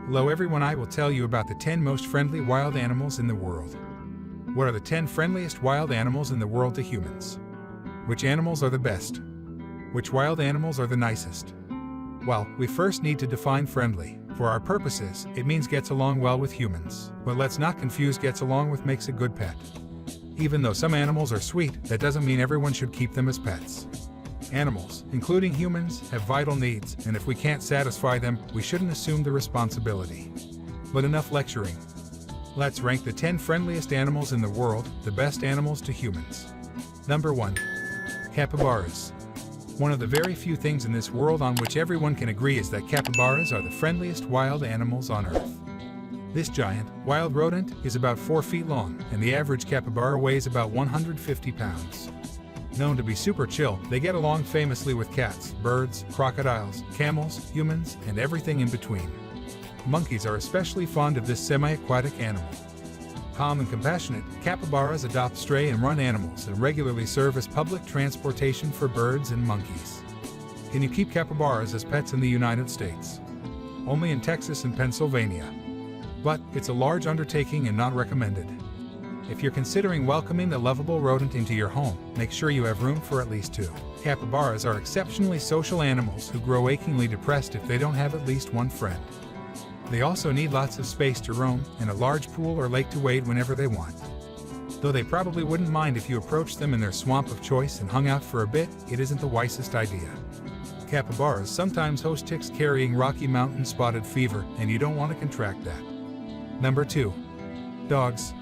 Hello everyone, I will tell you about the 10 most friendly wild animals in the world. What are the 10 friendliest wild animals in the world to humans? Which animals are the best? Which wild animals are the nicest? Well, we first need to define friendly. For our purposes, it means gets along well with humans. But let's not confuse gets along with makes a good pet. Even though some animals are sweet, that doesn't mean everyone should keep them as pets. Animals, including humans, have vital needs, and if we can't satisfy them, we shouldn't assume the responsibility. But enough lecturing. Let's rank the 10 friendliest animals in the world, the best animals to humans. Number 1. Capybaras. One of the very few things in this world on which everyone can agree is that capybaras are the friendliest wild animals on Earth. This giant, wild rodent is about 4 feet long, and the average capybara weighs about 150 pounds. Known to be super chill, they get along famously with cats, birds, crocodiles, camels, humans, and everything in between. Monkeys are especially fond of this semi-aquatic animal. Calm and compassionate, capybaras adopt stray and run animals and regularly serve as public transportation for birds and monkeys. Can you keep capybaras as pets in the United States? Only in Texas and Pennsylvania. But it's a large undertaking and not recommended. If you're considering welcoming the lovable rodent into your home, make sure you have room for at least 2. Capybaras are exceptionally social animals who grow achingly depressed if they don't have at least one friend. They also need lots of space to roam and a large pool or lake to wade whenever they want. Though they probably wouldn't mind if you approached them in their swamp of choice and hung out for a bit, it isn't the wisest idea. Capybaras sometimes host ticks carrying Rocky Mountain spotted fever, and you don't want to contract that. Number 2. Dogs.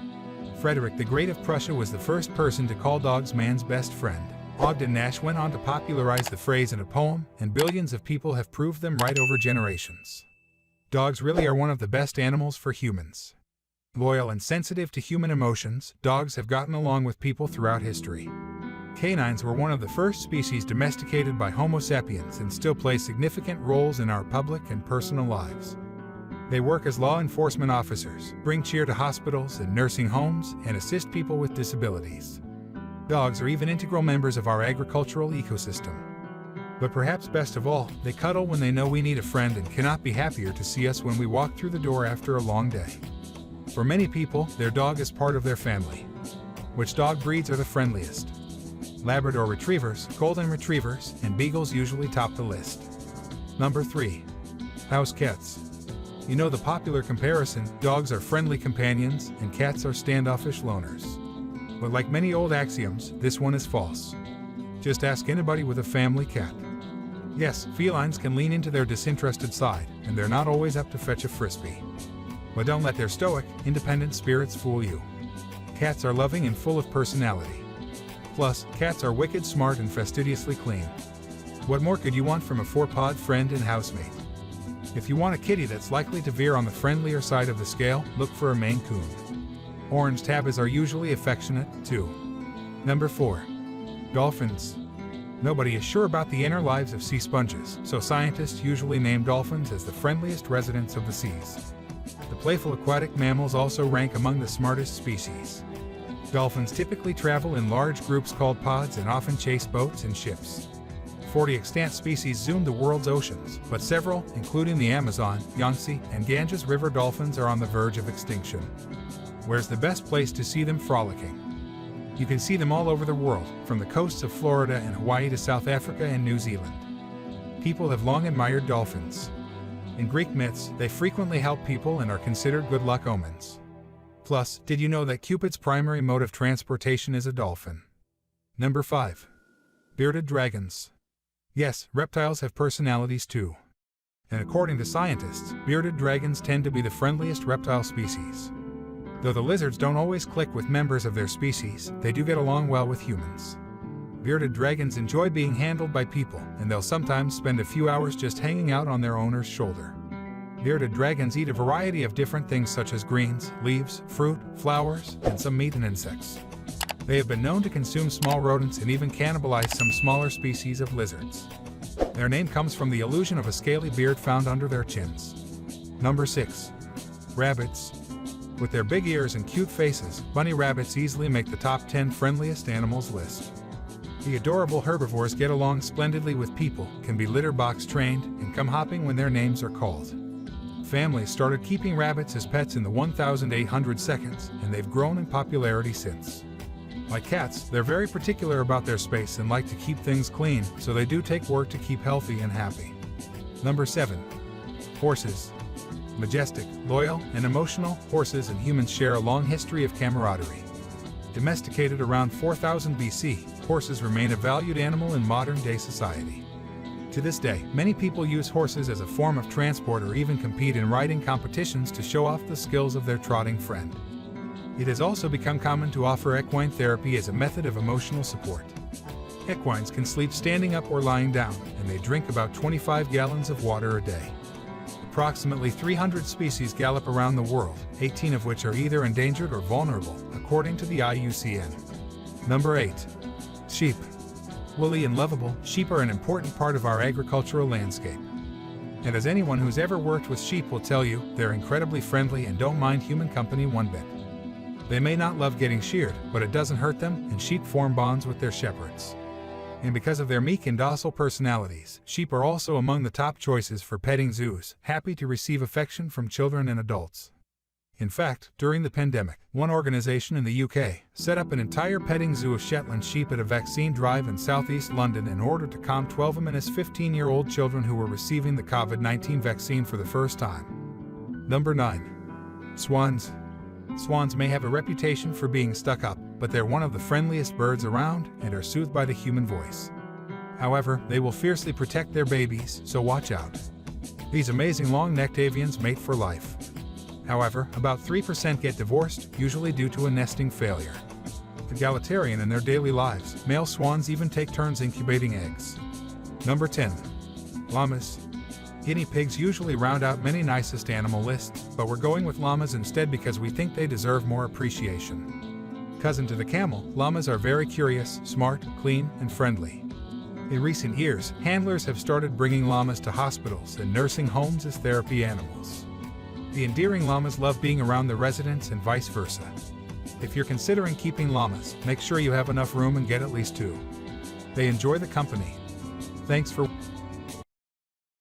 Frederick the Great of Prussia was the first person to call dogs man's best friend. Ogden Nash went on to popularize the phrase in a poem, and billions of people have proved them right over generations. Dogs really are one of the best animals for humans. Loyal and sensitive to human emotions, dogs have gotten along with people throughout history. Canines were one of the first species domesticated by Homo sapiens and still play significant roles in our public and personal lives. They work as law enforcement officers, bring cheer to hospitals and nursing homes, and assist people with disabilities. Dogs are even integral members of our agricultural ecosystem. But perhaps best of all, they cuddle when they know we need a friend and cannot be happier to see us when we walk through the door after a long day. For many people, their dog is part of their family. Which dog breeds are the friendliest? Labrador Retrievers, Golden Retrievers, and Beagles usually top the list. Number 3. House cats. You know the popular comparison, dogs are friendly companions and cats are standoffish loners. But like many old axioms, this one is false. Just ask anybody with a family cat. Yes, felines can lean into their disinterested side, and they're not always up to fetch a frisbee. But don't let their stoic, independent spirits fool you. Cats are loving and full of personality. Plus, cats are wicked smart and fastidiously clean. What more could you want from a four-pawed friend and housemate? If you want a kitty that's likely to veer on the friendlier side of the scale, look for a Maine Coon. Orange tabbies are usually affectionate, too. Number 4. Dolphins. Nobody is sure about the inner lives of sea sponges, so scientists usually name dolphins as the friendliest residents of the seas. The playful aquatic mammals also rank among the smartest species. Dolphins typically travel in large groups called pods and often chase boats and ships. 40 extant species zoom the world's oceans, but several, including the Amazon, Yangtze, and Ganges River dolphins are on the verge of extinction. Where's the best place to see them frolicking? You can see them all over the world, from the coasts of Florida and Hawaii to South Africa and New Zealand. People have long admired dolphins. In Greek myths, they frequently help people and are considered good luck omens. Plus, did you know that Cupid's primary mode of transportation is a dolphin? Number 5. Bearded dragons. Yes, reptiles have personalities too. And according to scientists, bearded dragons tend to be the friendliest reptile species. Though the lizards don't always click with members of their species, they do get along well with humans. Bearded dragons enjoy being handled by people, and they'll sometimes spend a few hours just hanging out on their owner's shoulder. Bearded dragons eat a variety of different things such as greens, leaves, fruit, flowers, and some meat and insects. They have been known to consume small rodents and even cannibalize some smaller species of lizards. Their name comes from the illusion of a scaly beard found under their chins. Number 6. Rabbits. With their big ears and cute faces, bunny rabbits easily make the top 10 friendliest animals list. The adorable herbivores get along splendidly with people, can be litter box trained, and come hopping when their names are called. Families started keeping rabbits as pets in the 1800 seconds, and they've grown in popularity since. Like cats, they're very particular about their space and like to keep things clean, so they do take work to keep healthy and happy. Number 7. Horses. Majestic, loyal, and emotional, horses and humans share a long history of camaraderie. Domesticated around 4000 BC, horses remain a valued animal in modern-day society. To this day, many people use horses as a form of transport or even compete in riding competitions to show off the skills of their trotting friend. It has also become common to offer equine therapy as a method of emotional support. Equines can sleep standing up or lying down, and they drink about 25 gallons of water a day. Approximately 300 species gallop around the world, 18 of which are either endangered or vulnerable, according to the IUCN. Number 8. Sheep. Woolly and lovable, sheep are an important part of our agricultural landscape. And as anyone who's ever worked with sheep will tell you, they're incredibly friendly and don't mind human company one bit. They may not love getting sheared, but it doesn't hurt them, and sheep form bonds with their shepherds. And because of their meek and docile personalities, sheep are also among the top choices for petting zoos, happy to receive affection from children and adults. In fact, during the pandemic, one organization in the UK set up an entire petting zoo of Shetland sheep at a vaccine drive in southeast London in order to calm 12 minus 15-year-old children who were receiving the COVID-19 vaccine for the first time. Number 9. Swans. Swans may have a reputation for being stuck up, but they're one of the friendliest birds around and are soothed by the human voice. However, they will fiercely protect their babies, so watch out. These amazing long-necked avians mate for life. However, about 3% get divorced, usually due to a nesting failure. Egalitarian in their daily lives, male swans even take turns incubating eggs. Number 10. Llamas. Guinea pigs usually round out many nicest animal lists, but we're going with llamas instead because we think they deserve more appreciation. Cousin to the camel, llamas are very curious, smart, clean, and friendly. In recent years, handlers have started bringing llamas to hospitals and nursing homes as therapy animals. The endearing llamas love being around the residents and vice versa. If you're considering keeping llamas, make sure you have enough room and get at least 2. They enjoy the company. Thanks for